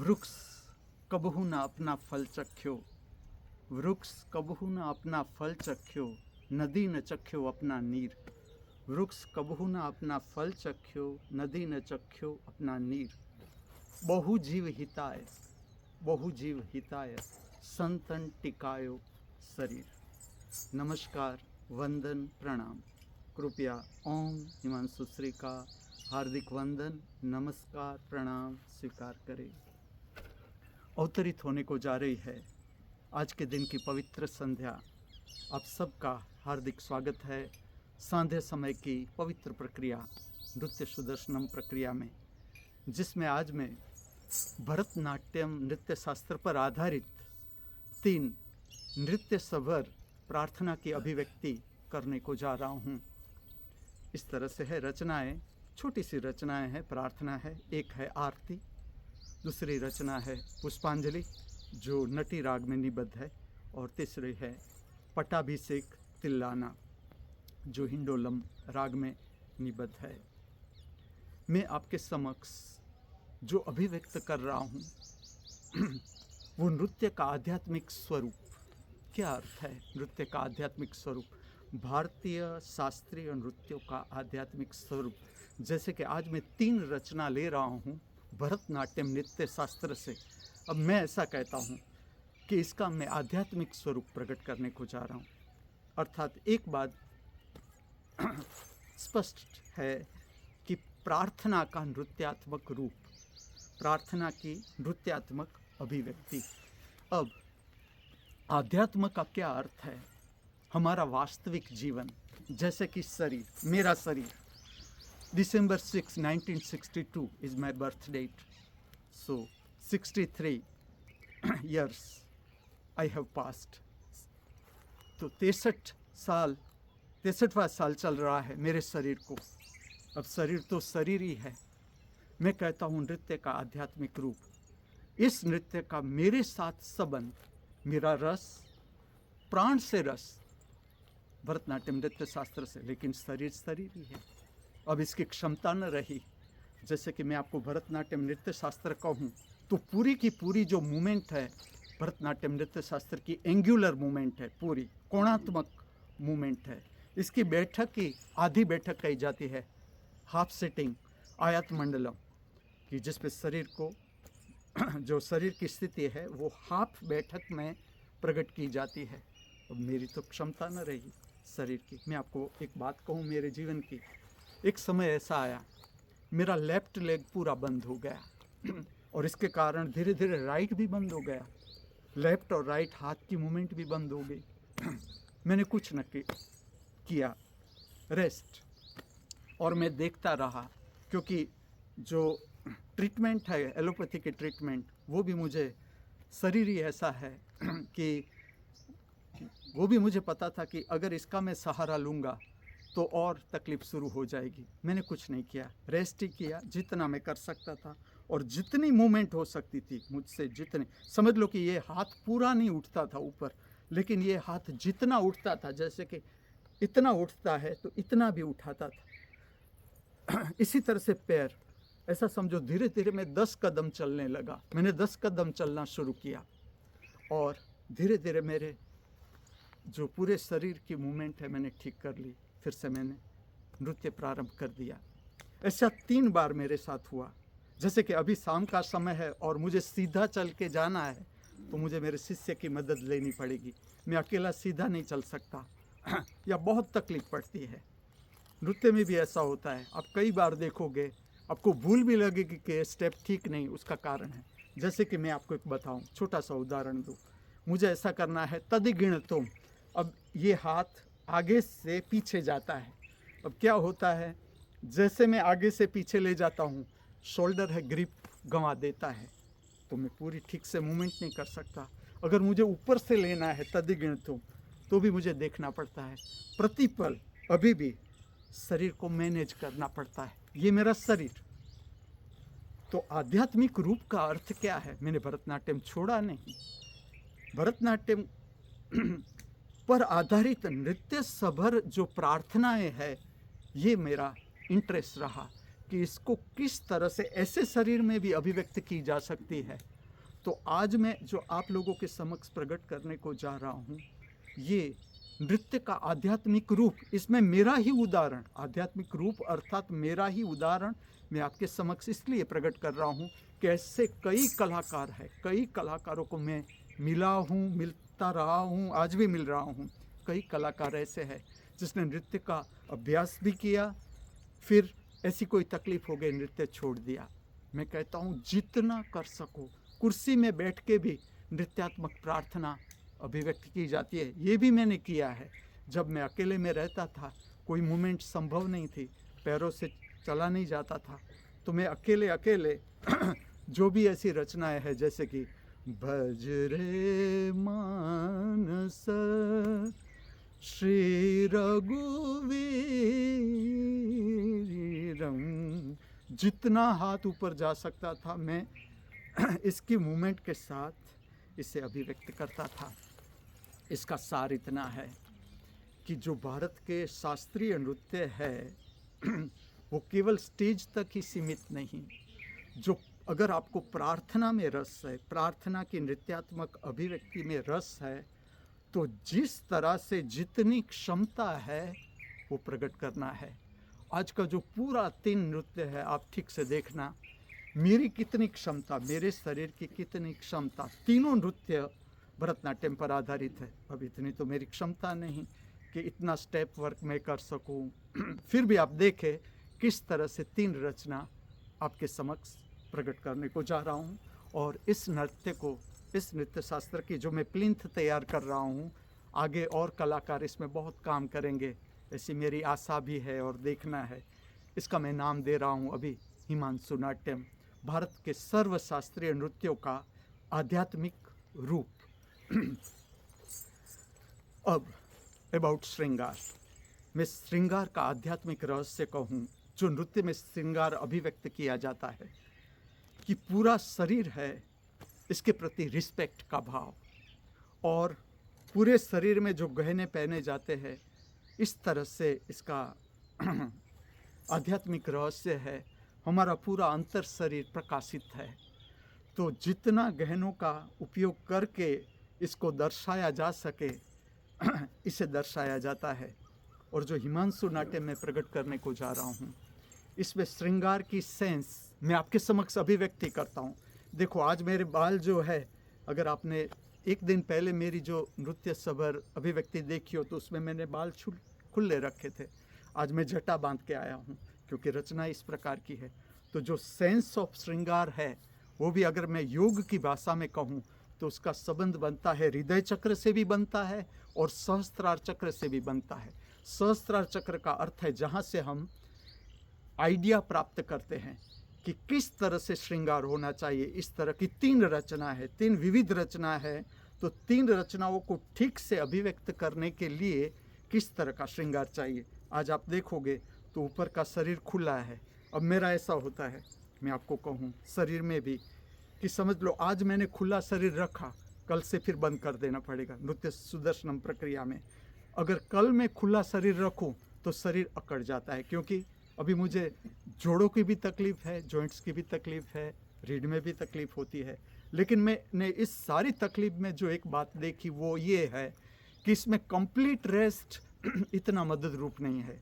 वृक्ष कबहू न अपना फल चख्यो, वृक्ष कबहू न अपना फल चख्यो, नदी न चख्यो अपना नीर। वृक्ष कबहू न अपना फल चख्यो, नदी न चख्यो अपना नीर। बहुजीव हिताय, बहुजीव हिताय, संतन टिकायो शरीर। नमस्कार, वंदन, प्रणाम। कृपया ओम हिमांशु श्री का हार्दिक वंदन, नमस्कार, प्रणाम स्वीकार करें। अवतरित होने को जा रही है आज के दिन की पवित्र संध्या। आप सबका हार्दिक स्वागत है सांध्य समय की पवित्र प्रक्रिया नृत्य सुदर्शनम प्रक्रिया में, जिसमें आज मैं भरतनाट्यम नृत्य शास्त्र पर आधारित 3 नृत्य सभर प्रार्थना की अभिव्यक्ति करने को जा रहा हूँ। इस तरह से है रचनाएं, छोटी सी रचनाएं हैं, प्रार्थना है। एक है आरती, दूसरी रचना है पुष्पांजलि जो नटी राग में निबद्ध है, और तीसरी है पटाभिषेक तिल्लाना जो हिंडोलम राग में निबद्ध है। मैं आपके समक्ष जो अभिव्यक्त कर रहा हूँ वो नृत्य का आध्यात्मिक स्वरूप। क्या अर्थ है नृत्य का आध्यात्मिक स्वरूप? भारतीय शास्त्रीय नृत्यों का आध्यात्मिक स्वरूप। जैसे कि आज मैं 3 रचना ले रहा हूँ भरतनाट्यम नृत्य शास्त्र से। अब मैं ऐसा कहता हूँ कि इसका मैं आध्यात्मिक स्वरूप प्रकट करने को जा रहा हूँ। अर्थात एक बात स्पष्ट है कि प्रार्थना का नृत्यात्मक रूप, प्रार्थना की नृत्यात्मक अभिव्यक्ति। अब आध्यात्म का क्या अर्थ है? हमारा वास्तविक जीवन, जैसे कि शरीर, मेरा शरीर। December 6, 1962 is my birth date. So 63 years I have passed. तो 63वां साल चल रहा है मेरे शरीर को। अब शरीर तो शरीर ही है। मैं कहता हूँ नृत्य का आध्यात्मिक रूप। इस नृत्य का मेरे साथ संबंध, मेरा रस, प्राण से रस भरतनाट्यम नृत्य शास्त्र से, लेकिन शरीर शरीर ही है। अब इसकी क्षमता न रही। जैसे कि मैं आपको भरतनाट्यम नृत्य शास्त्र कहूँ तो पूरी की पूरी जो मूवमेंट है भरतनाट्यम नृत्य शास्त्र की एंगुलर मूवमेंट है, पूरी कोणात्मक मूवमेंट है। इसकी बैठक की आधी बैठक कही जाती है हाफ सेटिंग आयत मंडलम, कि जिस पे शरीर को जो शरीर की स्थिति है वो हाफ बैठक में प्रकट की जाती है। अब मेरी तो क्षमता न रही शरीर की। मैं आपको एक बात कहूँ मेरे जीवन की। एक समय ऐसा आया मेरा लेफ्ट लेग पूरा बंद हो गया और इसके कारण धीरे धीरे राइट भी बंद हो गया। लेफ्ट और राइट हाथ की मूवमेंट भी बंद हो गई। मैंने कुछ न किया, रेस्ट, और मैं देखता रहा, क्योंकि जो ट्रीटमेंट है एलोपैथी की ट्रीटमेंट वो भी मुझे, शरीर ही ऐसा है कि वो भी मुझे पता था कि अगर इसका मैं सहारा लूँगा तो और तकलीफ शुरू हो जाएगी। मैंने कुछ नहीं किया, रेस्ट ही किया जितना मैं कर सकता था, और जितनी मूवमेंट हो सकती थी मुझसे, जितने, समझ लो कि ये हाथ पूरा नहीं उठता था ऊपर, लेकिन ये हाथ जितना उठता था, जैसे कि इतना उठता है तो इतना भी उठाता था। इसी तरह से पैर, ऐसा समझो धीरे धीरे मैं 10 कदम चलने लगा। मैंने 10 कदम चलना शुरू किया और धीरे धीरे मेरे जो पूरे शरीर की मूवमेंट है मैंने ठीक कर ली। फिर से मैंने नृत्य प्रारंभ कर दिया। ऐसा 3 बार मेरे साथ हुआ। जैसे कि अभी शाम का समय है और मुझे सीधा चल के जाना है तो मुझे मेरे शिष्य की मदद लेनी पड़ेगी। मैं अकेला सीधा नहीं चल सकता या बहुत तकलीफ पड़ती है। नृत्य में भी ऐसा होता है। आप कई बार देखोगे, आपको भूल भी लगेगी कि स्टेप ठीक नहीं, उसका कारण है। जैसे कि मैं आपको एक बताऊँ, छोटा सा उदाहरण दूँ। मुझे ऐसा करना है तदिगिणतोम। अब ये हाथ आगे से पीछे जाता है। अब क्या होता है, जैसे मैं आगे से पीछे ले जाता हूँ, शोल्डर है ग्रिप गंवा देता है, तो मैं पूरी ठीक से मूवमेंट नहीं कर सकता। अगर मुझे ऊपर से लेना है तदिगिणतोम तो भी मुझे देखना पड़ता है। प्रतिपल अभी भी शरीर को मैनेज करना पड़ता है। ये मेरा शरीर। तो आध्यात्मिक रूप का अर्थ क्या है? मैंने भरतनाट्यम छोड़ा नहीं। भरतनाट्यम पर आधारित नृत्य सभर जो प्रार्थनाएं है, ये मेरा इंटरेस्ट रहा कि इसको किस तरह से ऐसे शरीर में भी अभिव्यक्त की जा सकती है तो आज मैं जो आप लोगों के समक्ष प्रकट करने को जा रहा हूँ, ये नृत्य का आध्यात्मिक रूप, इसमें मेरा ही उदाहरण, आध्यात्मिक रूप अर्थात मेरा ही उदाहरण मैं आपके समक्ष इसलिए प्रकट कर रहा हूँ कि ऐसे कई कलाकार हैं, कई कलाकारों को मैं मिला हूँ, मिलता रहा हूँ, आज भी मिल रहा हूँ। कई कलाकार ऐसे हैं जिसने नृत्य का अभ्यास भी किया, फिर ऐसी कोई तकलीफ हो गई, नृत्य छोड़ दिया। मैं कहता हूँ जितना कर सको, कुर्सी में बैठ के भी नृत्यात्मक प्रार्थना अभिव्यक्ति की जाती है। ये भी मैंने किया है। जब मैं अकेले में रहता था, कोई मूवमेंट संभव नहीं थी, पैरों से चला नहीं जाता था, तो मैं अकेले अकेले जो भी ऐसी रचनाएं हैं, जैसे कि भज रे मानस श्री रघुवीरम, जितना हाथ ऊपर जा सकता था मैं इसकी मूवमेंट के साथ इसे अभिव्यक्त करता था। इसका सार इतना है कि जो भारत के शास्त्रीय नृत्य है वो केवल स्टेज तक ही सीमित नहीं। जो अगर आपको प्रार्थना में रस है, प्रार्थना की नृत्यात्मक अभिव्यक्ति में रस है, तो जिस तरह से जितनी क्षमता है वो प्रकट करना है। आज का जो पूरा 3 नृत्य है, आप ठीक से देखना, मेरी कितनी क्षमता, मेरे शरीर की कितनी क्षमता, तीनों नृत्य भरतनाट्यम पर आधारित है। अब इतनी तो मेरी क्षमता नहीं कि इतना स्टेप वर्क मैं कर सकूं। फिर भी आप देखें किस तरह से 3 रचना आपके समक्ष प्रकट करने को जा रहा हूं। और इस नृत्य को, इस नृत्य शास्त्र की जो मैं प्लिंथ तैयार कर रहा हूं, आगे और कलाकार इसमें बहुत काम करेंगे, ऐसी मेरी आशा भी है और देखना है। इसका मैं नाम दे रहा हूं अभी हिमांशु नाट्यम, भारत के सर्वशास्त्रीय नृत्यों का आध्यात्मिक रूप। अब अबाउट श्रृंगार, मैं श्रृंगार का आध्यात्मिक रहस्य कहूँ, जो नृत्य में श्रृंगार अभिव्यक्त किया जाता है कि पूरा शरीर है, इसके प्रति रिस्पेक्ट का भाव, और पूरे शरीर में जो गहने पहने जाते हैं, इस तरह से इसका आध्यात्मिक रहस्य है। हमारा पूरा अंतर शरीर प्रकाशित है, तो जितना गहनों का उपयोग करके इसको दर्शाया जा सके इसे दर्शाया जाता है। और जो हिमांशु नाट्य में प्रकट करने को जा रहा हूँ, इसमें श्रृंगार की सेंस मैं आपके समक्ष अभिव्यक्ति करता हूँ। देखो, आज मेरे बाल जो है, अगर आपने एक दिन पहले मेरी जो नृत्य सभर अभिव्यक्ति देखी हो तो उसमें मैंने बाल खुले रखे थे। आज मैं जटा बांध के आया हूँ क्योंकि रचना इस प्रकार की है। तो जो सेंस ऑफ श्रृंगार है, वो भी अगर मैं योग की भाषा में कहूँ तो उसका संबंध बनता है, हृदय चक्र से भी बनता है और सहस्त्रार चक्र से भी बनता है। सहस्त्रार चक्र का अर्थ है जहाँ से हम आइडिया प्राप्त करते हैं कि किस तरह से श्रृंगार होना चाहिए। इस तरह की 3 रचना है, 3 विविध रचना है, तो 3 रचनाओं को ठीक से अभिव्यक्त करने के लिए किस तरह का श्रृंगार चाहिए। आज आप देखोगे तो ऊपर का शरीर खुला है। अब मेरा ऐसा होता है, मैं आपको कहूँ शरीर में भी, कि समझ लो आज मैंने खुला शरीर रखा, कल से फिर बंद कर देना पड़ेगा। नृत्य सुदर्शनम प्रक्रिया में अगर कल मैं खुला शरीर रखूं तो शरीर अकड़ जाता है, क्योंकि अभी मुझे जोड़ों की भी तकलीफ़ है, जॉइंट्स की भी तकलीफ़ है, रीढ़ में भी तकलीफ़ होती है। लेकिन मैंने इस सारी तकलीफ़ में जो एक बात देखी वो ये है कि इसमें कंप्लीट रेस्ट इतना मदद रूप नहीं है।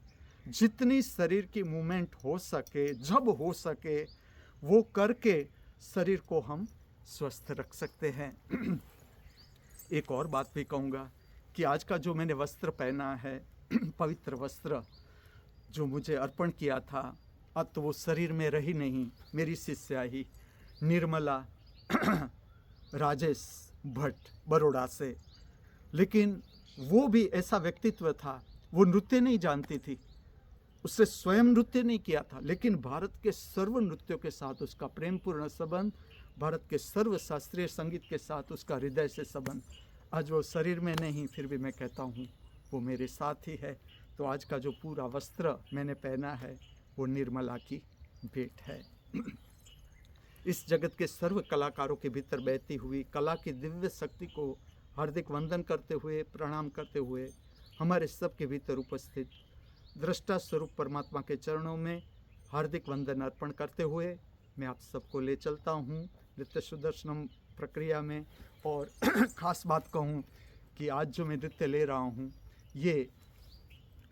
जितनी शरीर की मूवमेंट हो सके, जब हो सके, वो करके शरीर को हम स्वस्थ रख सकते हैं। एक और बात भी कहूँगा कि आज का जो मैंने वस्त्र पहना है, पवित्र वस्त्र जो मुझे अर्पण किया था, अब तो वो शरीर में रही नहीं। मेरी शिष्या ही निर्मला राजेश भट्ट बड़ौदा से, लेकिन वो भी ऐसा व्यक्तित्व था, वो नृत्य नहीं जानती थी, उससे स्वयं नृत्य नहीं किया था, लेकिन भारत के सर्व नृत्यों के साथ उसका प्रेमपूर्ण संबंध, भारत के सर्व शास्त्रीय संगीत के साथ उसका हृदय से संबंध। आज वो शरीर में नहीं, फिर भी मैं कहता हूँ वो मेरे साथ ही है। तो आज का जो पूरा वस्त्र मैंने पहना है वो निर्मला की भेंट है। इस जगत के सर्व कलाकारों के भीतर बहती हुई कला की दिव्य शक्ति को हार्दिक वंदन करते हुए, प्रणाम करते हुए, हमारे सबके भीतर उपस्थित दृष्टा स्वरूप परमात्मा के चरणों में हार्दिक वंदन अर्पण करते हुए मैं आप सबको ले चलता हूँ नृत्य सुदर्शनम प्रक्रिया में। और ख़ास बात कहूँ कि आज जो मैं नृत्य ले रहा हूँ ये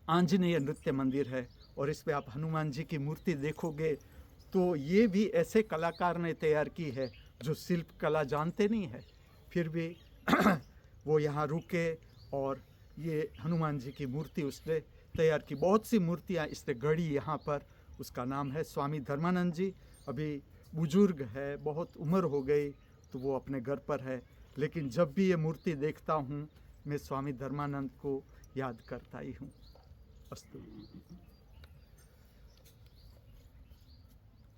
आंजनेय नृत्य मंदिर है, और इस पे आप हनुमान जी की मूर्ति देखोगे तो ये भी ऐसे कलाकार ने तैयार की है जो शिल्प कला जानते नहीं है, फिर भी वो यहाँ रुके और ये हनुमान जी की मूर्ति उसने तैयार की। बहुत सी मूर्तियाँ इसने गढ़ी यहाँ पर। उसका नाम है स्वामी धर्मानंद जी। अभी बुजुर्ग है, बहुत उम्र हो गई, तो वो अपने घर पर है, लेकिन जब भी ये मूर्ति देखता हूँ मैं स्वामी धर्मानंद को याद करता ही हूँ। अस्तु।